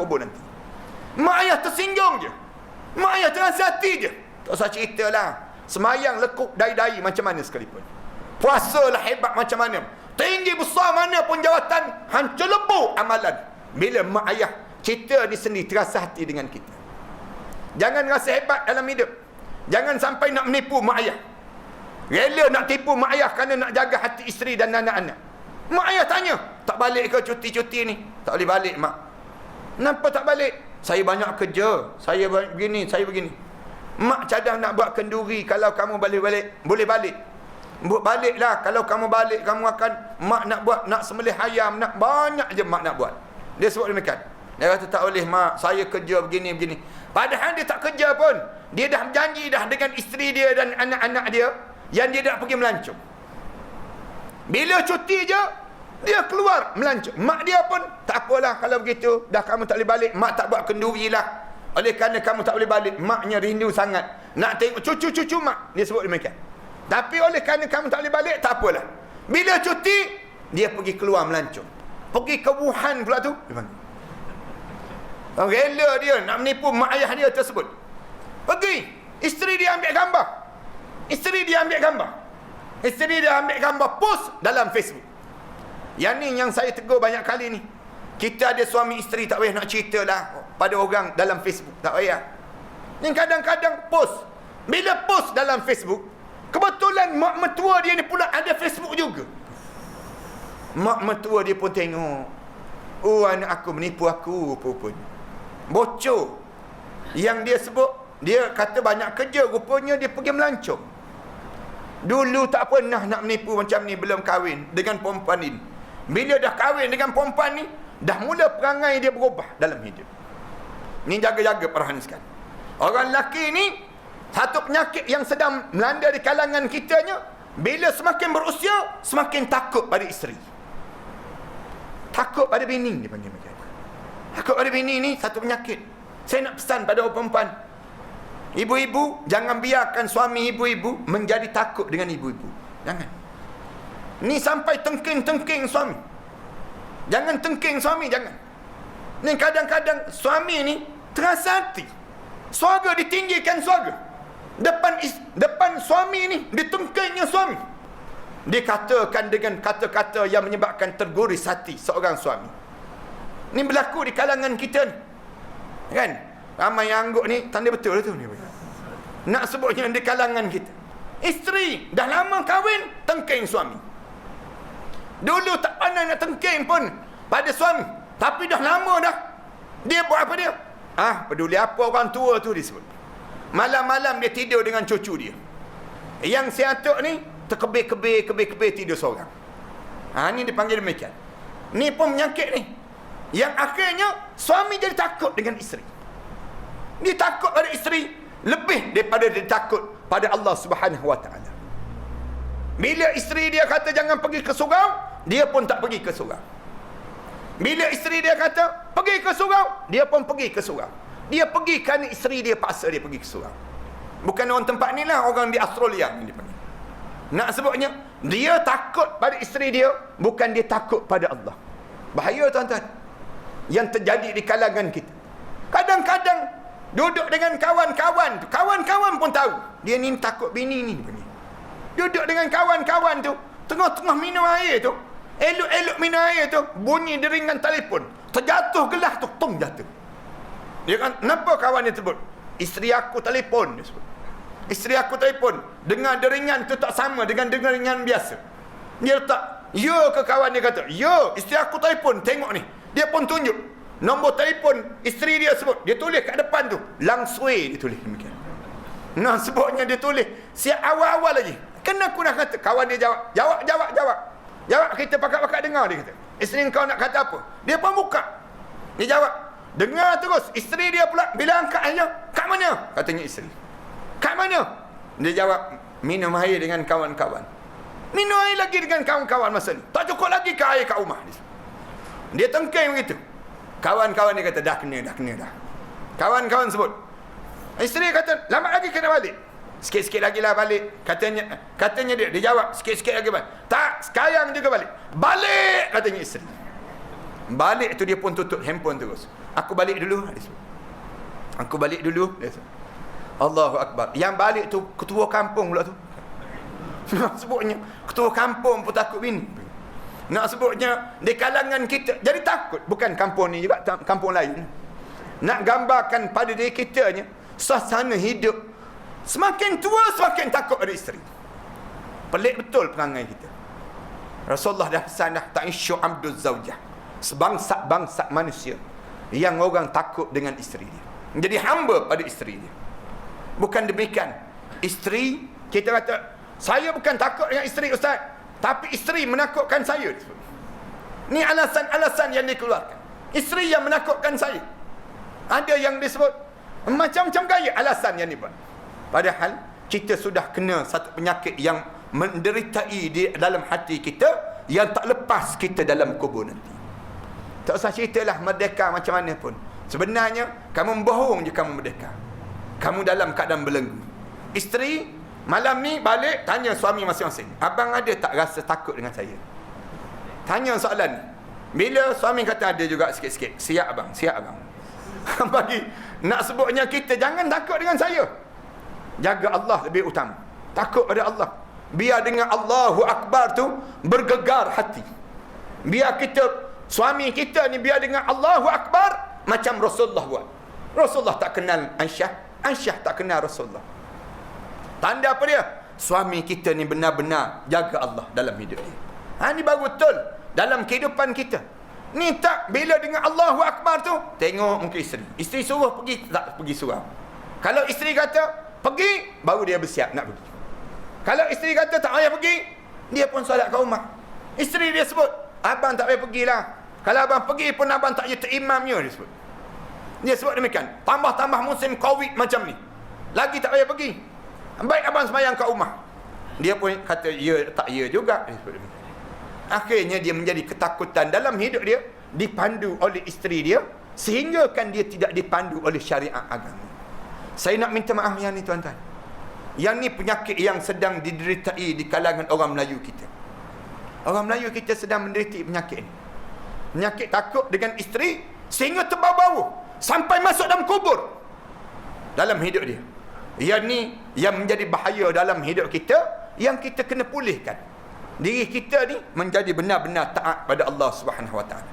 kubur nanti. Mak ayah tersinggung je. Mak ayah terasa hati je. Tak usah cerita lah. Semayang lekuk dai-dai macam mana sekalipun. Puasa lah hebat macam mana. Tinggi besar mana pun jawatan, hancur lebur amalan. Bila mak ayah cerita ni sendiri terasa hati dengan kita. Jangan rasa hebat dalam hidup. Jangan sampai nak menipu mak ayah. Rela nak tipu mak ayah kerana nak jaga hati isteri dan anak-anak. Mak ayah tanya, tak balik ke cuti-cuti ni? Tak boleh balik mak. Kenapa tak balik? Saya banyak kerja, saya begini, saya begini. Mak cadang nak buat kenduri. Kalau kamu balik-balik, boleh balik. Baliklah. Kalau kamu balik, kamu akan, mak nak buat, nak sembelih ayam, nak banyak je mak nak buat. Dia sebut demikian. Dia kata tak boleh mak, saya kerja begini-begini. Padahal dia tak kerja pun. Dia dah berjanji dah dengan isteri dia dan anak-anak dia yang dia nak pergi melancong. Bila cuti je, dia keluar melancong. Mak dia pun, tak apalah kalau begitu, dah kamu tak boleh balik, mak tak buat kenduri lah. Oleh kerana kamu tak boleh balik, maknya rindu sangat nak tengok cucu-cucu mak. Dia sebut demikian. Tapi oleh kerana kamu tak boleh balik, tak apalah. Bila cuti, dia pergi keluar melancong. Pergi ke Wuhan pula tu. Rela dia nak menipu mak ayah dia tersebut. Pergi. Isteri dia ambil gambar. Isteri dia ambil gambar post dalam Facebook. Yang ni yang saya tegur banyak kali ni. Kita ada suami isteri, tak payah nak cerita lah pada orang dalam Facebook. Tak payah. Ni kadang-kadang post. Bila post dalam Facebook, kebetulan mak mertua dia ni pula ada Facebook juga. Mak mertua dia pun tengok. Oh, anak aku menipu aku rupanya. Bocor. Yang dia sebut, dia kata banyak kerja, rupanya dia pergi melancong. Dulu tak pernah nak menipu macam ni belum kahwin dengan perempuan ini. Bila dah kahwin dengan perempuan ni, dah mula perangai dia berubah dalam hidup. Ni jaga-jaga perhatian sekali. Orang lelaki ni, satu penyakit yang sedang melanda di kalangan kitanya, bila semakin berusia, semakin takut pada isteri. Takut pada bini, dia panggil macam. Takut pada bini ni satu penyakit. Saya nak pesan pada orang perempuan, ibu-ibu, jangan biarkan suami ibu-ibu menjadi takut dengan ibu-ibu. Jangan. Ni sampai tengking-tengking suami. Jangan tengking suami, jangan. Ni kadang-kadang suami ni terasa hati. Suara ditinggikan suara. Depan suami ni ditengkingnya suami. Dikatakan dengan kata-kata yang menyebabkan terguris hati seorang suami. Ni berlaku di kalangan kita ni. Kan? Ramai yang angguk ni, tanda betul tu ni. Nak sebutnya di kalangan kita. Isteri dah lama kahwin, tengking suami. Dulu tak pandai nak tengking pun pada suami. Tapi dah lama dah. Dia buat apa dia? Peduli apa orang tua tu disebut. Malam-malam dia tidur dengan cucu dia. Yang si atuk ni, terkebir-kebir tidur seorang. Ni dipanggil demikian. Ni pun penyakit ni. Yang akhirnya, suami jadi takut dengan isteri. Dia takut pada isteri lebih daripada dia takut pada Allah Subhanahu Wa Taala. Bila isteri dia kata jangan pergi ke surau, dia pun tak pergi ke surau. Bila isteri dia kata pergi ke surau, dia pun pergi ke surau. Dia pergi kerana isteri dia paksa dia pergi ke surau. Bukan orang tempat ni lah, orang di Australia ni dia panggil. Nak sebutnya, dia takut pada isteri dia, bukan dia takut pada Allah. Bahaya tuan-tuan yang terjadi di kalangan kita. Kadang-kadang duduk dengan kawan-kawan tu, kawan-kawan pun tahu dia ni takut bini ni. Duduk dengan kawan-kawan tu, tengah-tengah minum air tu, elok-elok minum air tu, bunyi deringan telefon, terjatuh gelas tu, tung jatuh. Dia kan, kenapa kawan dia sebut? Isteri aku telefon, dia sebut. Isteri aku telefon, dengar deringan tu tak sama dengan deringan biasa. Dia letak ya ke kawan dia kata, ya, isteri aku telefon, tengok ni. Dia pun tunjuk nombor telefon isteri dia sebut. Dia tulis kat depan tu, Lang Sui, dia tulis demikian. Nah, sebutnya dia tulis siap awal-awal lagi. Kan aku dah kata, kawan dia jawab. Jawab, kita pakat-pakat dengar, dia kata. Isteri kau nak kata apa? Dia pun buka. Dia jawab. Dengar terus. Isteri dia pula bila angkat aja, kat mana? Katanya isteri. Kat mana? Dia jawab, minum air dengan kawan-kawan. Minum air lagi dengan kawan-kawan masa ni. Tak cukup lagi ke air kat rumah. Dia tengking begitu. Kawan-kawan dia kata, dah kena dah. Kawan-kawan sebut. Isteri kata, lambat lagi kena balik. Sikit-sikit lagi lah balik. Katanya dia jawab, sikit-sikit lagi balik. Tak, sekarang juga balik. Balik, katanya isteri. Balik tu dia pun tutup handphone terus. Aku balik dulu. Dia sebut. Aku balik dulu. Dia sebut. Allahu Akbar. Yang balik tu ketua kampung pula tu. Nak sebutnya ketua kampung pun takut bini. Nak sebutnya di kalangan kita. Jadi takut. Bukan kampung ni juga, kampung lain. Nak gambarkan pada diri kitanya suasana hidup. Semakin tua semakin takut pada isteri. Pelik betul perangai kita. Rasulullah dah pesan dah, ta'isyu abduz zaujah. Sebangsa-bangsa manusia yang orang takut dengan isteri dia. Menjadi hamba pada isteri dia. Bukan demikian. Isteri, kita kata, saya bukan takut dengan isteri ustaz, tapi isteri menakutkan saya. Ni alasan-alasan yang dikeluarkan. Isteri yang menakutkan saya. Ada yang disebut macam-macam gaya alasan yang dibuat. Padahal kita sudah kena satu penyakit yang menderitai di dalam hati kita, yang tak lepas kita dalam kubur nanti. Tak usah ceritalah merdeka macam mana pun. Sebenarnya kamu bohong je kamu merdeka. Kamu dalam keadaan belenggu. Isteri malam ni balik tanya suami masing-masing, abang ada tak rasa takut dengan saya? Tanya soalan ni. Bila suami kata ada juga sikit-sikit, siap abang, siap abang. Bagi nak sebutnya kita jangan takut dengan saya. Jaga Allah lebih utama. Takut pada Allah. Biar dengan Allahu Akbar tu bergegar hati. Biar kita, suami kita ni biar dengan Allahu Akbar macam Rasulullah buat. Rasulullah tak kenal Aisyah, Aisyah tak kenal Rasulullah. Tanda apa dia? Suami kita ni benar-benar jaga Allah dalam hidup dia. Ni baru betul dalam kehidupan kita. Ni tak, bila dengan Allahu Akbar tu tengok muka isteri. Isteri suruh pergi, tak pergi surau. Kalau isteri kata pergi, baru dia bersiap nak pergi. Kalau isteri kata tak payah pergi, dia pun solat kat rumah. Isteri dia sebut, abang tak payah pergilah. Kalau abang pergi pun abang tak payah terimamnya, dia sebut. Dia sebut demikian. Tambah-tambah musim Covid macam ni, lagi tak payah pergi. Baik abang sembahyang kat rumah. Dia pun kata ya, tak ya juga, dia sebut demikian. Akhirnya dia menjadi ketakutan dalam hidup dia, dipandu oleh isteri dia, sehingga kan dia tidak dipandu oleh syariat agama. Saya nak minta maaf yang ni tuan-tuan. Yang ni penyakit yang sedang dideritai di kalangan orang Melayu kita. Orang Melayu kita sedang menderita penyakit ni. Penyakit takut dengan isteri sehingga terbau-bau sampai masuk dalam kubur dalam hidup dia. Yang ni yang menjadi bahaya dalam hidup kita, yang kita kena pulihkan. Diri kita ni menjadi benar-benar taat pada Allah Subhanahu Wa Taala.